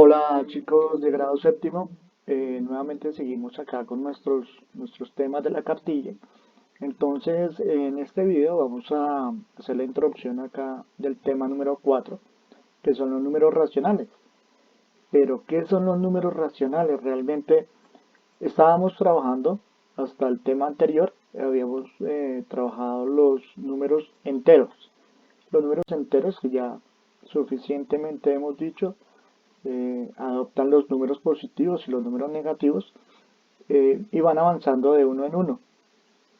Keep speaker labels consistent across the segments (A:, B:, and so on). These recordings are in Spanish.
A: Hola chicos de grado séptimo. Nuevamente seguimos acá con nuestros temas de la cartilla. Entonces en este video vamos a hacer la introducción acá del tema número 4, que son los números racionales. Pero ¿qué son los números racionales? Realmente estábamos trabajando hasta el tema anterior, habíamos trabajado los números enteros. Los números enteros que ya suficientemente hemos dicho adoptan los números positivos y los números negativos y van avanzando de uno en uno.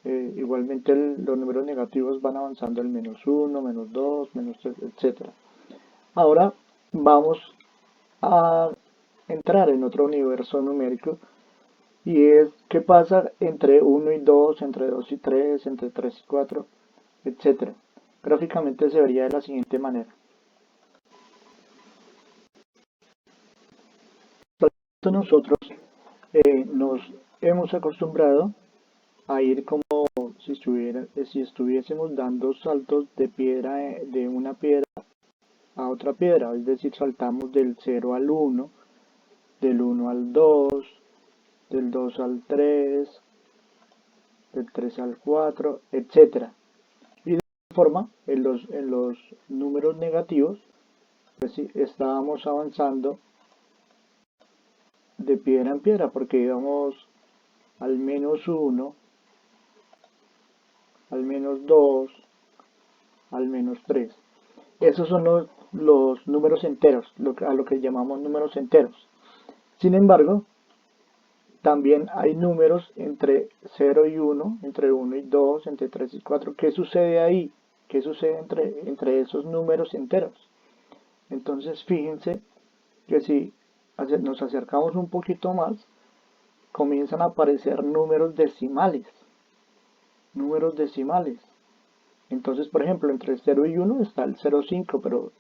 A: Igualmente los números negativos van avanzando el -1, -2, -3, etcétera. Ahora vamos a entrar en otro universo numérico y es qué pasa entre 1 y 2, entre 2 y 3, entre 3 y 4, etcétera. Gráficamente se vería de la siguiente manera. Nosotros nos hemos acostumbrado a ir como si estuviésemos dando saltos de piedra, de una piedra a otra piedra, es decir, saltamos del 0 al 1, del 1 al 2, del 2 al 3, del 3 al 4, etcétera. Y de esta forma, en los números negativos, pues sí, estábamos avanzando de piedra en piedra, porque íbamos al -1, al -2, al -3. Esos son los números enteros, a lo que llamamos números enteros. Sin embargo, también hay números entre 0 y 1, entre 1 y 2, entre 3 y 4. ¿Qué sucede ahí? ¿Qué sucede entre esos números enteros? Entonces, fíjense que si nos acercamos un poquito más, comienzan a aparecer números decimales. Números decimales. Entonces, por ejemplo, entre 0 y 1 está el 0,5, pero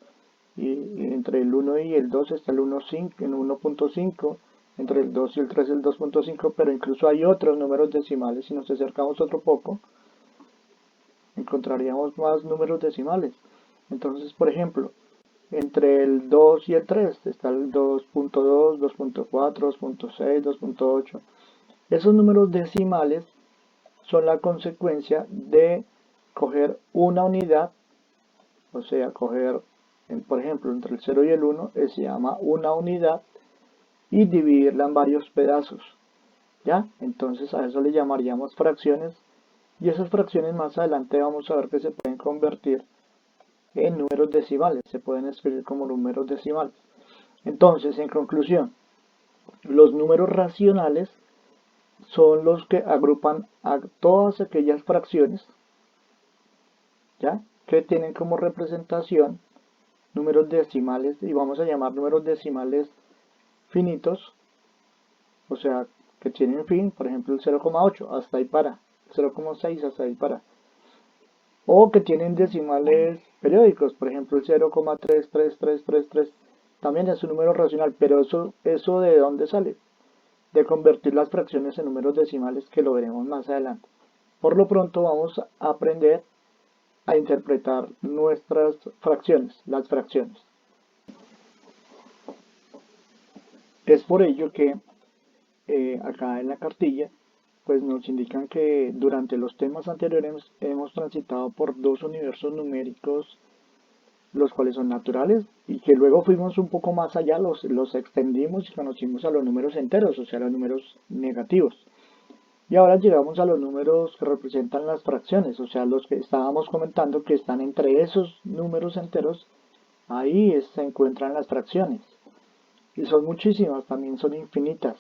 A: y entre el 1 y el 2 está el 1,5, en 1,5, entre el 2 y el 3 el 2,5, pero incluso hay otros números decimales. Si nos acercamos otro poco, encontraríamos más números decimales. Entonces, por ejemplo, entre el 2 y el 3 está el 2,2, 2,4, 2,6, 2,8. Esos números decimales son la consecuencia de coger una unidad, o sea, coger, por ejemplo, entre el 0 y el 1, se llama una unidad, y dividirla en varios pedazos, ¿ya? Entonces a eso le llamaríamos fracciones, y esas fracciones más adelante vamos a ver que se pueden convertir en números decimales, se pueden escribir como números decimales. Entonces, en conclusión, los números racionales son los que agrupan a todas aquellas fracciones, ¿ya?, que tienen como representación números decimales, y vamos a llamar números decimales finitos, o sea, que tienen fin, por ejemplo el 0,8, hasta ahí para, 0,6 hasta ahí para, o que tienen decimales periódicos, por ejemplo el 0,33333, también es un número racional, pero eso ¿de dónde sale? De convertir las fracciones en números decimales, que lo veremos más adelante. Por lo pronto vamos a aprender a interpretar nuestras fracciones, las fracciones. Es por ello que acá en la cartilla pues nos indican que durante los temas anteriores hemos transitado por dos universos numéricos, los cuales son naturales, y que luego fuimos un poco más allá, los extendimos y conocimos a los números enteros, o sea, los números negativos. Y ahora llegamos a los números que representan las fracciones, o sea, los que estábamos comentando que están entre esos números enteros, ahí se encuentran las fracciones. Y son muchísimas, también son infinitas.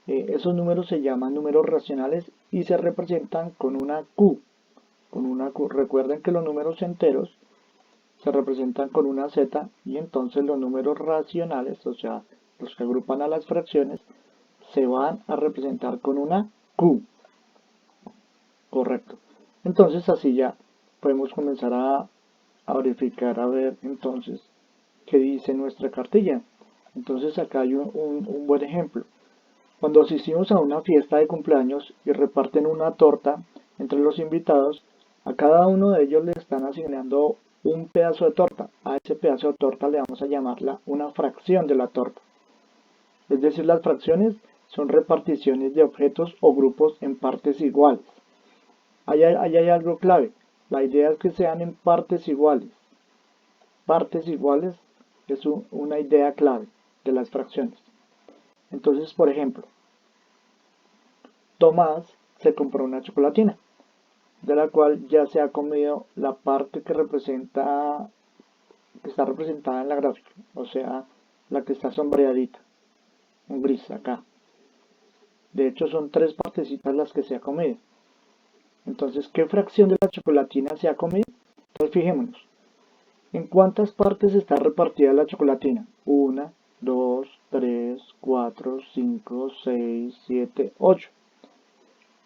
A: Esos números se llaman números racionales y se representan con una Q. Recuerden que los números enteros se representan con una Z, y entonces los números racionales, o sea, los que agrupan a las fracciones, se van a representar con una Q. Correcto. Entonces así ya podemos comenzar a verificar, a ver entonces qué dice nuestra cartilla. Entonces acá hay un buen ejemplo. Cuando asistimos a una fiesta de cumpleaños y reparten una torta entre los invitados, a cada uno de ellos le están asignando un pedazo de torta. A ese pedazo de torta le vamos a llamarla una fracción de la torta. Es decir, las fracciones son reparticiones de objetos o grupos en partes iguales. Ahí hay algo clave. La idea es que sean en partes iguales. Partes iguales es una idea clave de las fracciones. Entonces, por ejemplo, Tomás se compró una chocolatina, de la cual ya se ha comido la parte que está representada en la gráfica, o sea, la que está sombreadita, en gris acá. De hecho, son tres partecitas las que se ha comido. Entonces, ¿qué fracción de la chocolatina se ha comido? Entonces, fijémonos. ¿En cuántas partes está repartida la chocolatina? 1, 2, 3, 4, 5, 6, 7, 8.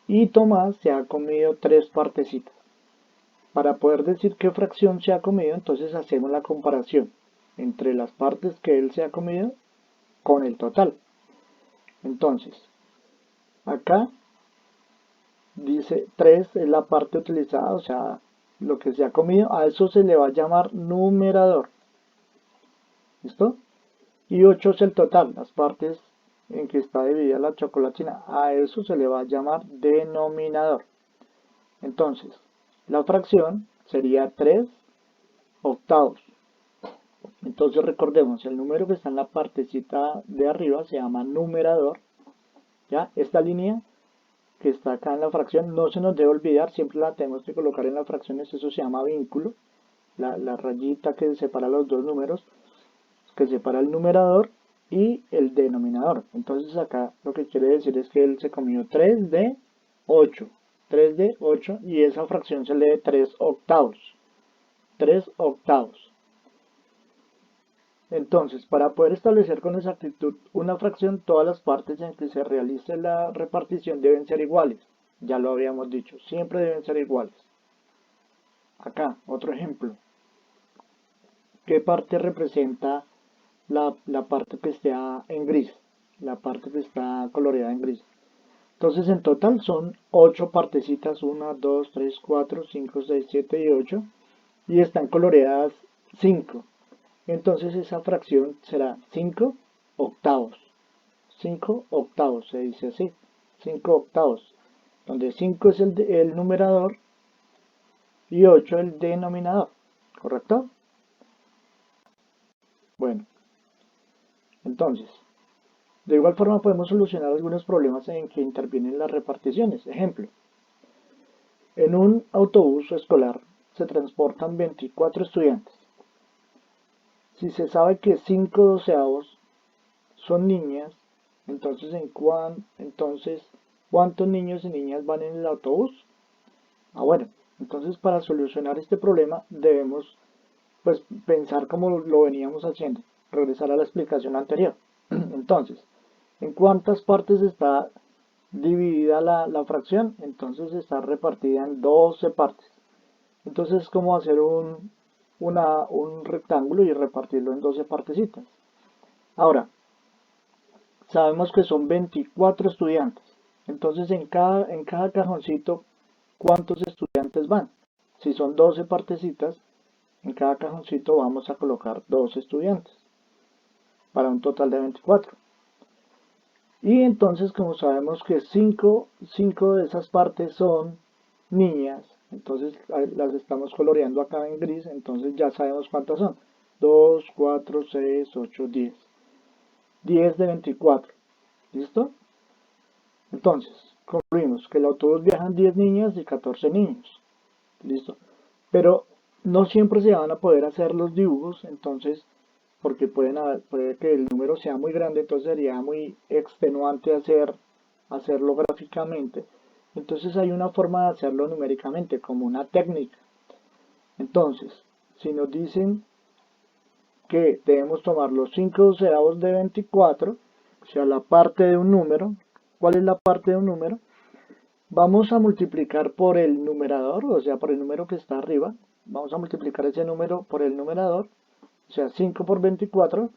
A: Y Tomás se ha comido tres partecitas. Para poder decir qué fracción se ha comido, entonces hacemos la comparación entre las partes que él se ha comido con el total. Entonces, acá dice 3 es la parte utilizada, o sea, lo que se ha comido, a eso se le va a llamar numerador. ¿Listo? Y 8 es el total, las partes en que está dividida la chocolatina, a eso se le va a llamar denominador. Entonces, la fracción sería 3 octavos. Entonces recordemos, el número que está en la partecita de arriba se llama numerador. ¿Ya? Esta línea que está acá en la fracción no se nos debe olvidar, siempre la tenemos que colocar en las fracciones, eso se llama vínculo. La rayita que separa los dos números, que separa el numerador y el denominador. Entonces acá lo que quiere decir es que él se comió 3 de 8. 3 de 8 y esa fracción se lee 3 octavos. 3 octavos. Entonces, para poder establecer con exactitud una fracción, todas las partes en que se realice la repartición deben ser iguales. Ya lo habíamos dicho, siempre deben ser iguales. Acá, otro ejemplo. ¿Qué parte representa la parte que está en gris? La parte que está coloreada en gris. Entonces, en total son 8 partecitas, 1, 2, 3, 4, 5, 6, 7 y 8. Y están coloreadas 5. Entonces esa fracción será 5 octavos. 5 octavos, se dice así. 5 octavos. Donde 5 es el numerador y 8 el denominador. ¿Correcto? Bueno, entonces, de igual forma podemos solucionar algunos problemas en que intervienen las reparticiones. Ejemplo, en un autobús escolar se transportan 24 estudiantes. Si se sabe que 5 doceavos son niñas, entonces, ¿cuántos niños y niñas van en el autobús? Bueno, entonces para solucionar este problema debemos pues pensar como lo veníamos haciendo, regresar a la explicación anterior. Entonces, ¿en cuántas partes está dividida la fracción? Entonces está repartida en 12 partes. Entonces es como hacer un rectángulo y repartirlo en 12 partecitas. Ahora, sabemos que son 24 estudiantes. Entonces en cada cajoncito, ¿cuántos estudiantes van? Si son 12 partecitas, en cada cajoncito vamos a colocar 2 estudiantes, para un total de 24. Y entonces, como sabemos que 5 de esas partes son niñas, entonces las estamos coloreando acá en gris, entonces ya sabemos cuántas son. 2, 4, 6, 8, 10. 10 de 24. ¿Listo? Entonces, concluimos que el autobús viajan 10 niñas y 14 niños. ¿Listo? Pero no siempre se van a poder hacer los dibujos, entonces, porque puede que el número sea muy grande, entonces sería muy extenuante hacerlo gráficamente. Entonces hay una forma de hacerlo numéricamente, como una técnica. Entonces, si nos dicen que debemos tomar los 5 doceavos de 24, o sea, la parte de un número. ¿Cuál es la parte de un número? Vamos a multiplicar por el numerador, o sea, por el número que está arriba. Vamos a multiplicar ese número por el numerador, o sea, 5 por 24.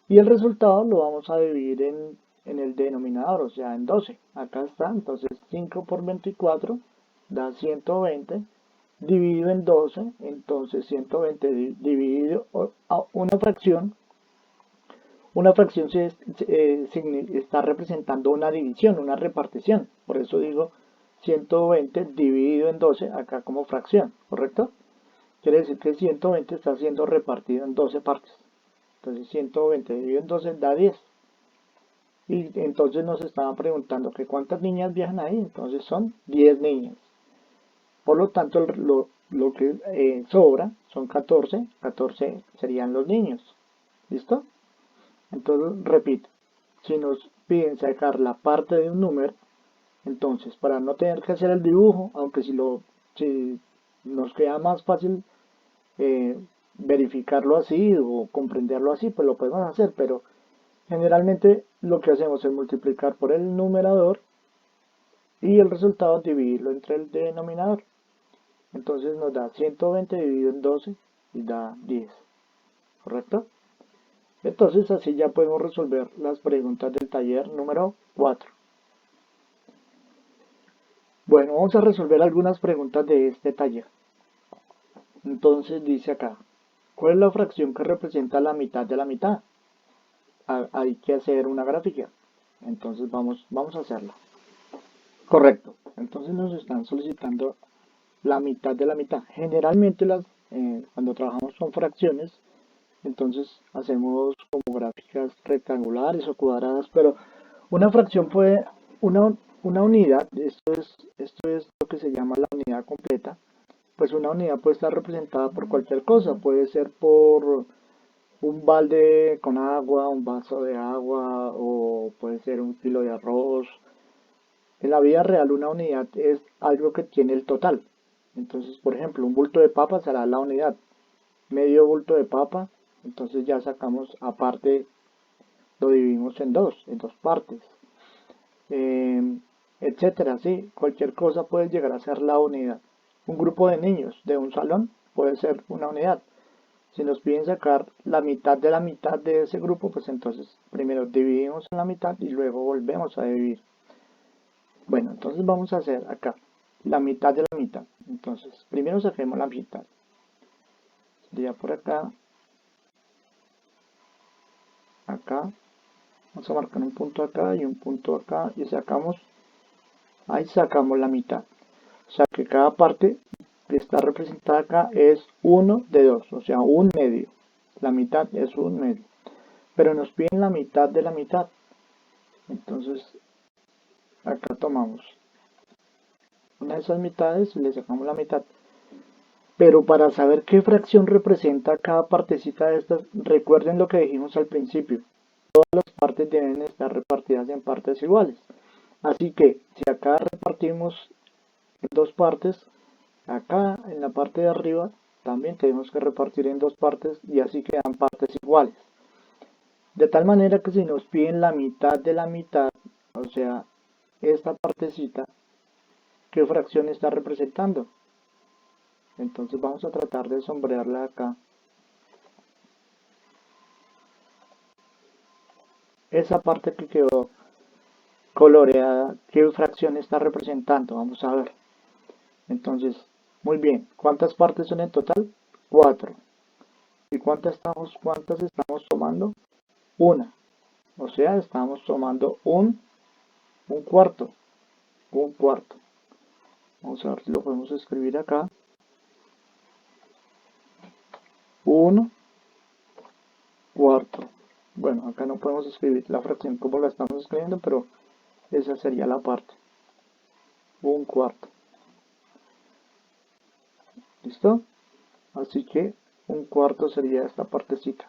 A: Y el resultado lo vamos a dividir en el denominador, o sea, en 12. Acá está, entonces 5 por 24 da 120. Dividido en 12, entonces 120 dividido a una fracción. Una fracción está representando una división, una repartición. Por eso digo 120 dividido en 12 acá como fracción, ¿correcto? Quiere decir que 120 está siendo repartido en 12 partes. Entonces 120 dividido en 12 da 10. Y entonces nos estaban preguntando que cuántas niñas viajan ahí. Entonces son 10 niñas. Por lo tanto, lo que sobra son 14. 14 serían los niños. ¿Listo? Entonces, repito, si nos piden sacar la parte de un número, entonces para no tener que hacer el dibujo, aunque si nos queda más fácil eh, verificarlo así o comprenderlo así, pues lo podemos hacer, pero generalmente lo que hacemos es multiplicar por el numerador y el resultado dividirlo entre el denominador. Entonces nos da 120 dividido en 12 y da 10, ¿correcto? Entonces así ya podemos resolver las preguntas del taller número 4. Bueno, vamos a resolver algunas preguntas de este taller. Entonces dice acá, ¿cuál es la fracción que representa la mitad de la mitad? Hay que hacer una gráfica. Entonces vamos a hacerla. Correcto. Entonces nos están solicitando la mitad de la mitad. Generalmente cuando trabajamos con fracciones, entonces hacemos como gráficas rectangulares o cuadradas, pero una fracción puede, una unidad, esto es lo que se llama la unidad completa, pues una unidad puede estar representada por cualquier cosa, puede ser por un balde con agua, un vaso de agua, o puede ser un kilo de arroz. En la vida real una unidad es algo que tiene el total. Entonces, por ejemplo, un bulto de papa será la unidad. Medio bulto de papa, entonces ya sacamos aparte, lo dividimos en dos partes. Etcétera, sí, cualquier cosa puede llegar a ser la unidad. Un grupo de niños de un salón puede ser una unidad. Si nos piden sacar la mitad de ese grupo, pues entonces primero dividimos en la mitad y luego volvemos a dividir. Bueno, entonces vamos a hacer acá la mitad de la mitad. Entonces, primero saquemos la mitad. Sería por acá, acá. Vamos a marcar un punto acá y un punto acá y ahí sacamos la mitad. O sea que cada parte que está representada acá es 1 de 2, o sea, un medio. La mitad es un medio. Pero nos piden la mitad de la mitad. Entonces, acá tomamos una de esas mitades y le sacamos la mitad. Pero para saber qué fracción representa cada partecita de estas, recuerden lo que dijimos al principio. Todas las partes deben estar repartidas en partes iguales. Así que, si acá repartimos en dos partes, acá en la parte de arriba también tenemos que repartir en dos partes y así quedan partes iguales. De tal manera que si nos piden la mitad de la mitad, o sea, esta partecita, ¿qué fracción está representando? Entonces vamos a tratar de sombrearla acá. Esa parte que quedó coloreada, ¿qué fracción está representando? Vamos a ver. Entonces, muy bien. ¿Cuántas partes son en total? 4. ¿Y cuántas estamos tomando? Una. O sea, estamos tomando un cuarto. Un cuarto. Vamos a ver si lo podemos escribir acá. 1 cuarto. Bueno, acá no podemos escribir la fracción como la estamos escribiendo, pero esa sería la parte. Un cuarto. ¿Listo? Así que un cuarto sería esta partecita.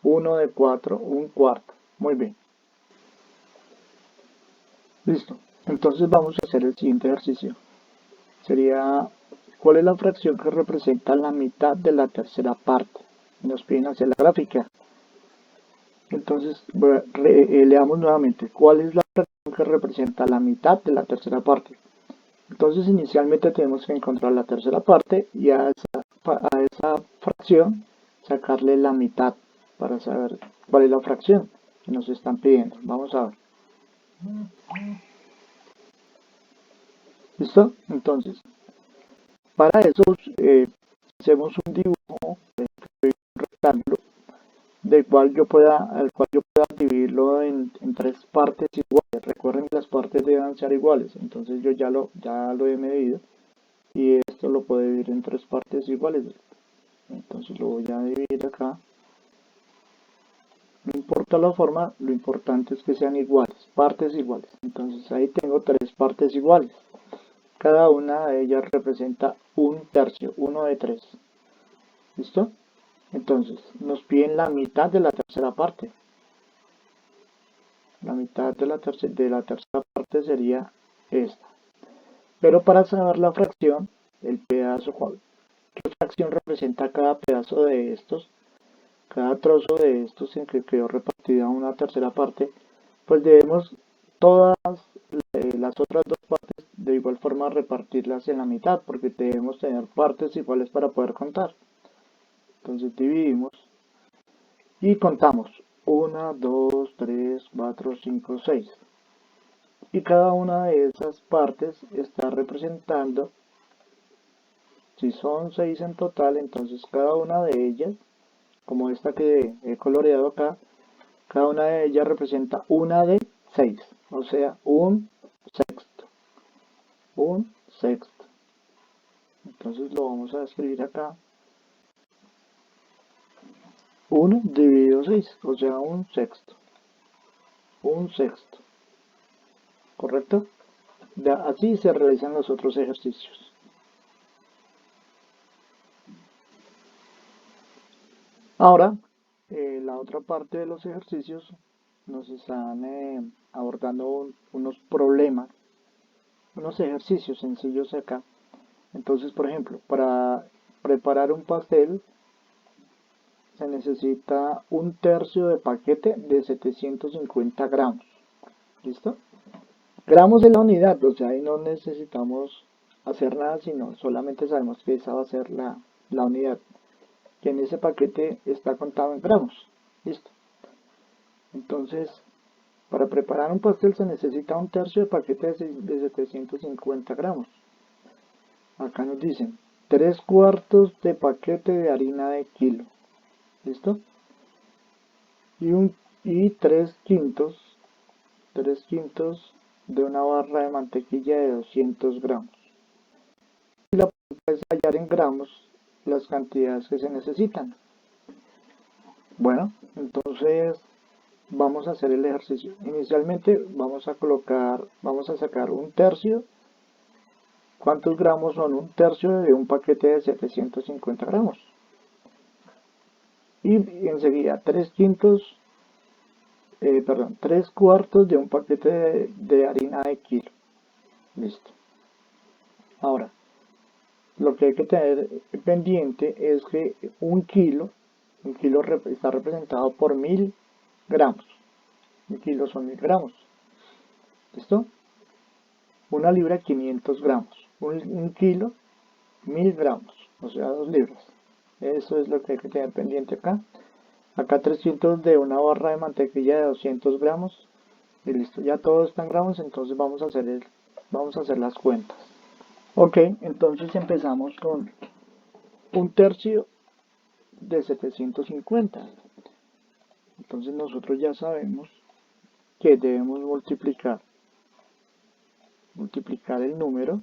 A: 1 de 4, un cuarto. Muy bien. Listo. Entonces vamos a hacer el siguiente ejercicio. Sería, ¿cuál es la fracción que representa la mitad de la tercera parte? Nos piden hacer la gráfica. Entonces, leamos nuevamente. ¿Cuál es la fracción que representa la mitad de la tercera parte? Entonces, inicialmente tenemos que encontrar la tercera parte y a esa fracción sacarle la mitad para saber cuál es la fracción que nos están pidiendo. Vamos a ver. ¿Listo? Entonces, para eso hacemos un dibujo de un rectángulo de al cual yo pueda dividirlo en tres partes iguales. Recuerden que las partes deben ser iguales, entonces yo ya lo he medido y esto lo puedo dividir en tres partes iguales. Entonces lo voy a dividir acá. No importa la forma, lo importante es que sean iguales, partes iguales. Entonces ahí tengo tres partes iguales. Cada una de ellas representa un tercio, uno de tres. ¿Listo? Entonces nos piden la mitad de la tercera parte. La mitad de la tercera parte sería esta. Pero para saber la fracción, el pedazo, ¿qué fracción representa cada pedazo de estos? Cada trozo de estos en que quedó repartida una tercera parte, pues debemos todas las otras dos partes de igual forma repartirlas en la mitad, porque debemos tener partes iguales para poder contar. Entonces dividimos y contamos 1, 2, 3, 4, 5, 6. Y cada una de esas partes está representando, si son 6 en total, entonces cada una de ellas, como esta que he coloreado acá, cada una de ellas representa una de 6, o sea, un sexto. Un sexto. Entonces lo vamos a escribir acá. 1 dividido 6, o sea, un sexto. Un sexto. ¿Correcto? Así se realizan los otros ejercicios. Ahora, la otra parte de los ejercicios nos están abordando unos problemas, unos ejercicios sencillos acá. Entonces, por ejemplo, para preparar un pastel se necesita un tercio de paquete de 750 gramos. ¿Listo? Gramos es la unidad, o sea, ahí no necesitamos hacer nada, sino solamente sabemos que esa va a ser la unidad. Que en ese paquete está contado en gramos. Listo. Entonces, para preparar un pastel se necesita un tercio de paquete de 750 gramos. Acá nos dicen 3 cuartos de paquete de harina de kilo. ¿Listo? Y 3 quintos de una barra de mantequilla de 200 gramos. Y la puedes hallar en gramos las cantidades que se necesitan. Bueno, entonces vamos a hacer el ejercicio. Inicialmente vamos a sacar un tercio. ¿Cuántos gramos son un tercio de un paquete de 750 gramos? Y enseguida 3 cuartos de un paquete de harina de kilo. Listo. Ahora, lo que hay que tener pendiente es que un kilo está representado por 1000 gramos. Un kilo son 1000 gramos. ¿Listo? Una libra 500 gramos. Un kilo 1000 gramos, o sea 2 libras. Eso es lo que hay que tener pendiente acá. Acá 300 de una barra de mantequilla de 200 gramos. Y listo, ya todo está en gramos, entonces vamos a hacer las cuentas. Ok, entonces empezamos con un tercio de 750. Entonces nosotros ya sabemos que debemos multiplicar el número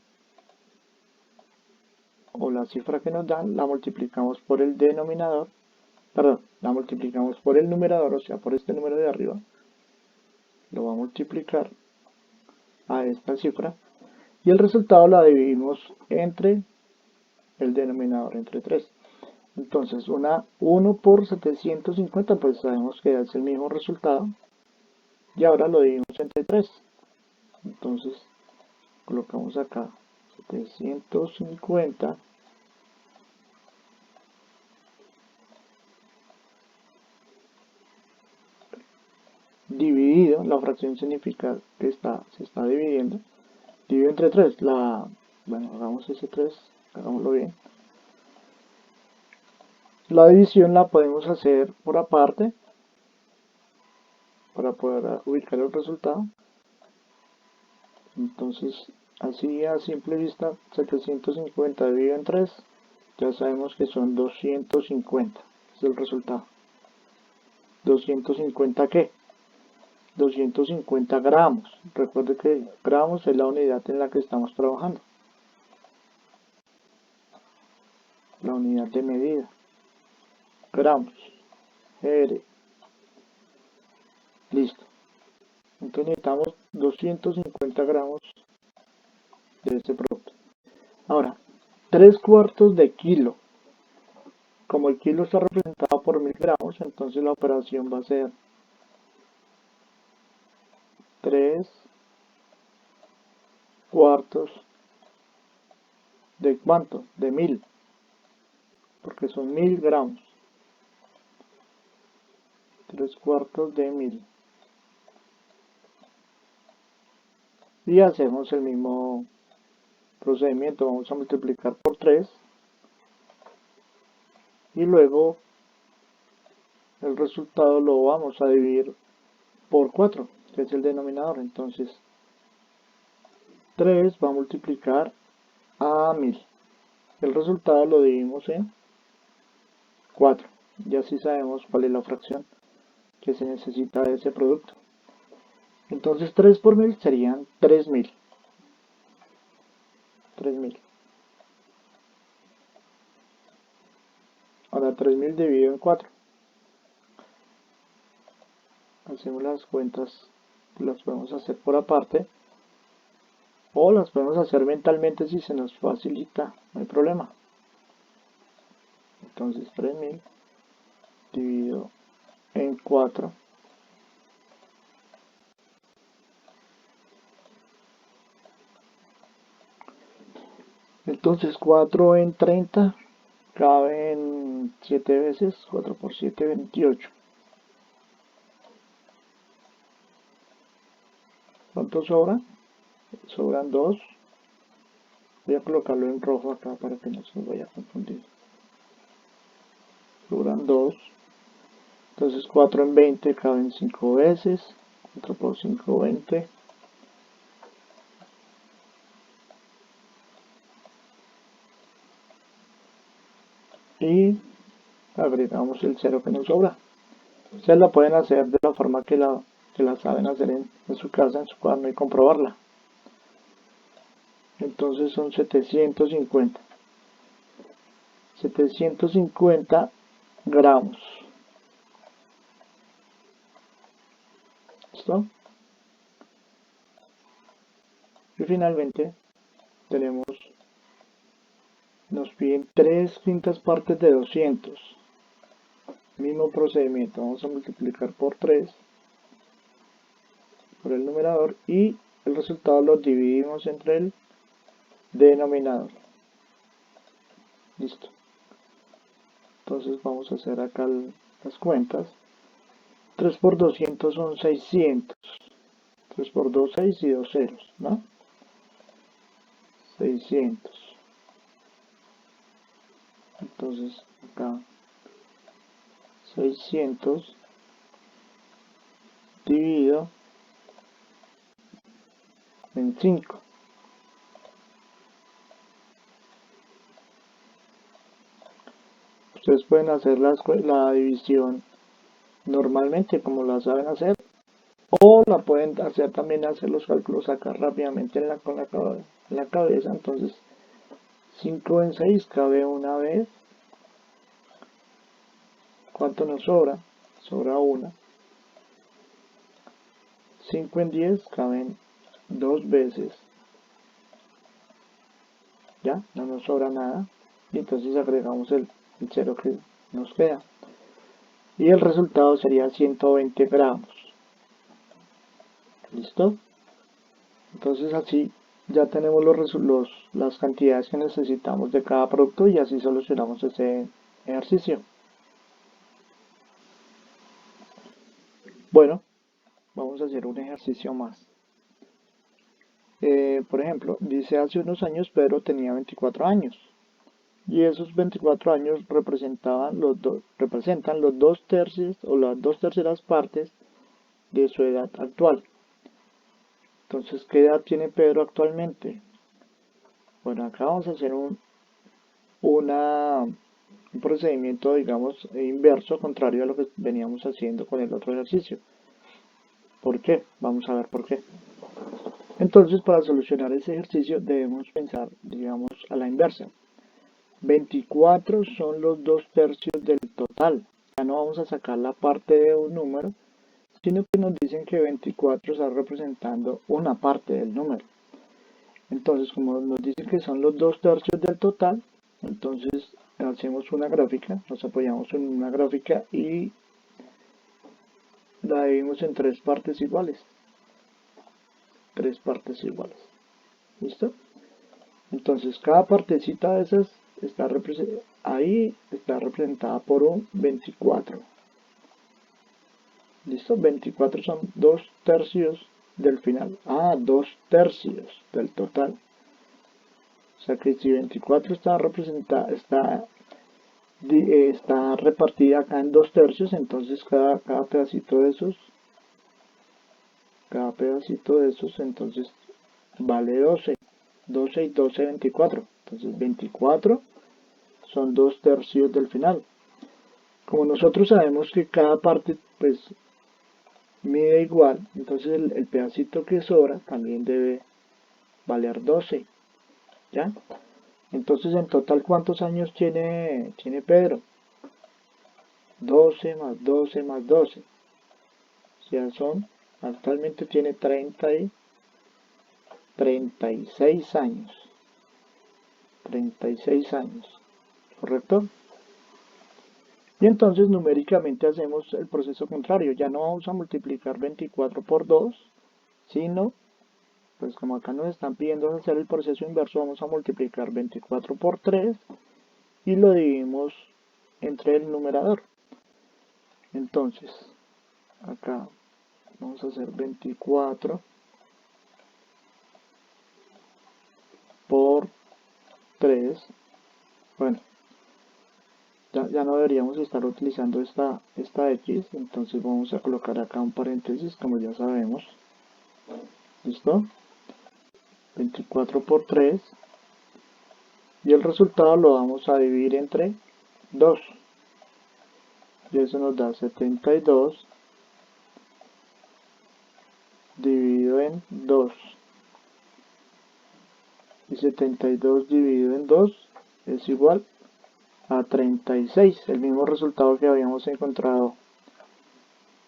A: o la cifra que nos dan, la multiplicamos por el denominador, perdón, la multiplicamos por el numerador, o sea, por este número de arriba, lo va a multiplicar a esta cifra y el resultado la dividimos entre el denominador, entre 3. Entonces, 1 por 750, pues sabemos que es el mismo resultado. Y ahora lo dividimos entre 3. Entonces, colocamos acá 750 dividido, la fracción significa que se está dividiendo. Dividido entre 3. Bueno, hagamos ese 3, hagámoslo bien. La división la podemos hacer por aparte para poder ubicar el resultado. Entonces, así a simple vista, 750 dividido en 3, ya sabemos que son 250, es el resultado. 250 ¿qué? 250 gramos. Recuerde que gramos es la unidad en la que estamos trabajando. La unidad de medida. Gramos. R. Listo. Entonces necesitamos 250 gramos de este producto. Ahora, 3/4 de kilo. Como el kilo está representado por 1000 gramos, entonces la operación va a ser 3/4 de ¿cuánto? De 1000, porque son 1000 gramos. 3/4 de 1000. Y hacemos el mismo procedimiento. Vamos a multiplicar por 3 y luego el resultado lo vamos a dividir por 4, que es el denominador. Entonces 3 va a multiplicar a 1000. El resultado lo dividimos en 4. Y así sabemos cuál es la fracción que se necesita de ese producto. Entonces 3 por 1000 serían 3000. 3000. Ahora 3000 dividido en 4. Hacemos las cuentas, las podemos hacer por aparte o las podemos hacer mentalmente si se nos facilita, no hay problema. Entonces 3000 dividido en 4 entonces 4 en 30 cabe en 7 veces, 4 por 7, 28. ¿Cuánto sobra? Sobran 2. Voy a colocarlo en rojo acá para que no se nos vaya a confundir. Sobran 2. Entonces 4 en 20 caben 5 veces. 4 por 5, 20. Y agregamos el 0 que nos sobra. Ustedes la pueden hacer de la forma que la saben hacer en su casa, en su cuaderno y comprobarla. Entonces son 750. 750 gramos. ¿Listo? Y finalmente tenemos, nos piden 3/5 de 200. Mismo procedimiento, vamos a multiplicar por 3 por el numerador y el resultado lo dividimos entre el denominador. Listo. Entonces vamos a hacer acá las cuentas. 3 por 200 son 600. 3 por 2, 6 y 2 ceros, ¿no? 600. Entonces acá 600 dividido en 5. Ustedes pueden hacer la división normalmente como la saben hacer, o la pueden hacer también, hacer los cálculos acá rápidamente en la cabeza. Entonces 5 en 6 cabe una vez. ¿Cuánto nos sobra? Sobra una. 5 en 10 caben 2 veces. Ya, no nos sobra nada. Y entonces agregamos el 0 que nos queda. Y el resultado sería 120 gramos. ¿Listo? Entonces así ya tenemos las cantidades que necesitamos de cada producto y así solucionamos ese ejercicio. Bueno, vamos a hacer un ejercicio más. Por ejemplo, dice hace unos años Pedro tenía 24 años y esos 24 años representan los 2/3 o las 2/3 partes de su edad actual. Entonces, ¿qué edad tiene Pedro actualmente? Bueno, acá vamos a hacer una un procedimiento, digamos, inverso, contrario a lo que veníamos haciendo con el otro ejercicio. ¿Por qué? Vamos a ver por qué. Entonces, para solucionar ese ejercicio debemos pensar, digamos, a la inversa. 24 son los 2/3 del total. Ya no vamos a sacar la parte de un número, sino que nos dicen que 24 está representando una parte del número. Entonces, como nos dicen que son los 2/3 del total, entonces hacemos una gráfica, nos apoyamos en una gráfica y la dividimos en tres partes iguales. ¿Listo? Entonces, cada partecita de esas está representada por un 24. ¿Listo? 24 son 2/3 del final. 2/3 del total. O sea que si 24 está repartida acá en 2/3, entonces cada pedacito de esos, entonces vale 12. 12 y 12, 24. Entonces 24 son 2/3 del final. Como nosotros sabemos que cada parte pues mide igual, entonces el pedacito que sobra también debe valer 12. ¿Ya? Entonces en total, ¿cuántos años tiene Pedro? 12 más 12 más 12. O sea, actualmente tiene 36 años. 36 años. ¿Correcto? Y entonces numéricamente hacemos el proceso contrario. Ya no vamos a multiplicar 24 por 2, sino, pues como acá nos están pidiendo hacer el proceso inverso, vamos a multiplicar 24 por 3 y lo dividimos entre el numerador. Entonces, acá vamos a hacer 24 por 3. Bueno, ya no deberíamos estar utilizando esta X, entonces vamos a colocar acá un paréntesis, como ya sabemos. ¿Listo? 24 por 3. Y el resultado lo vamos a dividir entre 2. Y eso nos da 72 dividido en 2. Y 72 dividido en 2 es igual a 36, el mismo resultado que habíamos encontrado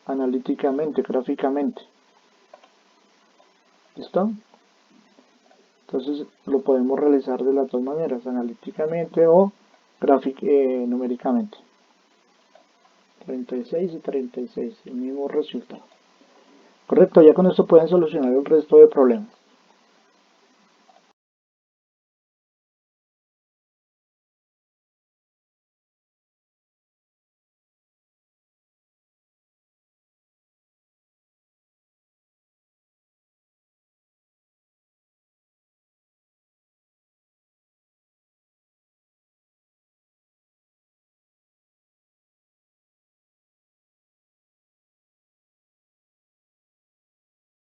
A: analíticamente, gráficamente. ¿Listo? Entonces lo podemos realizar de las dos maneras, analíticamente o numéricamente. 36 y 36, el mismo resultado. Correcto, ya con esto pueden solucionar el resto de problemas.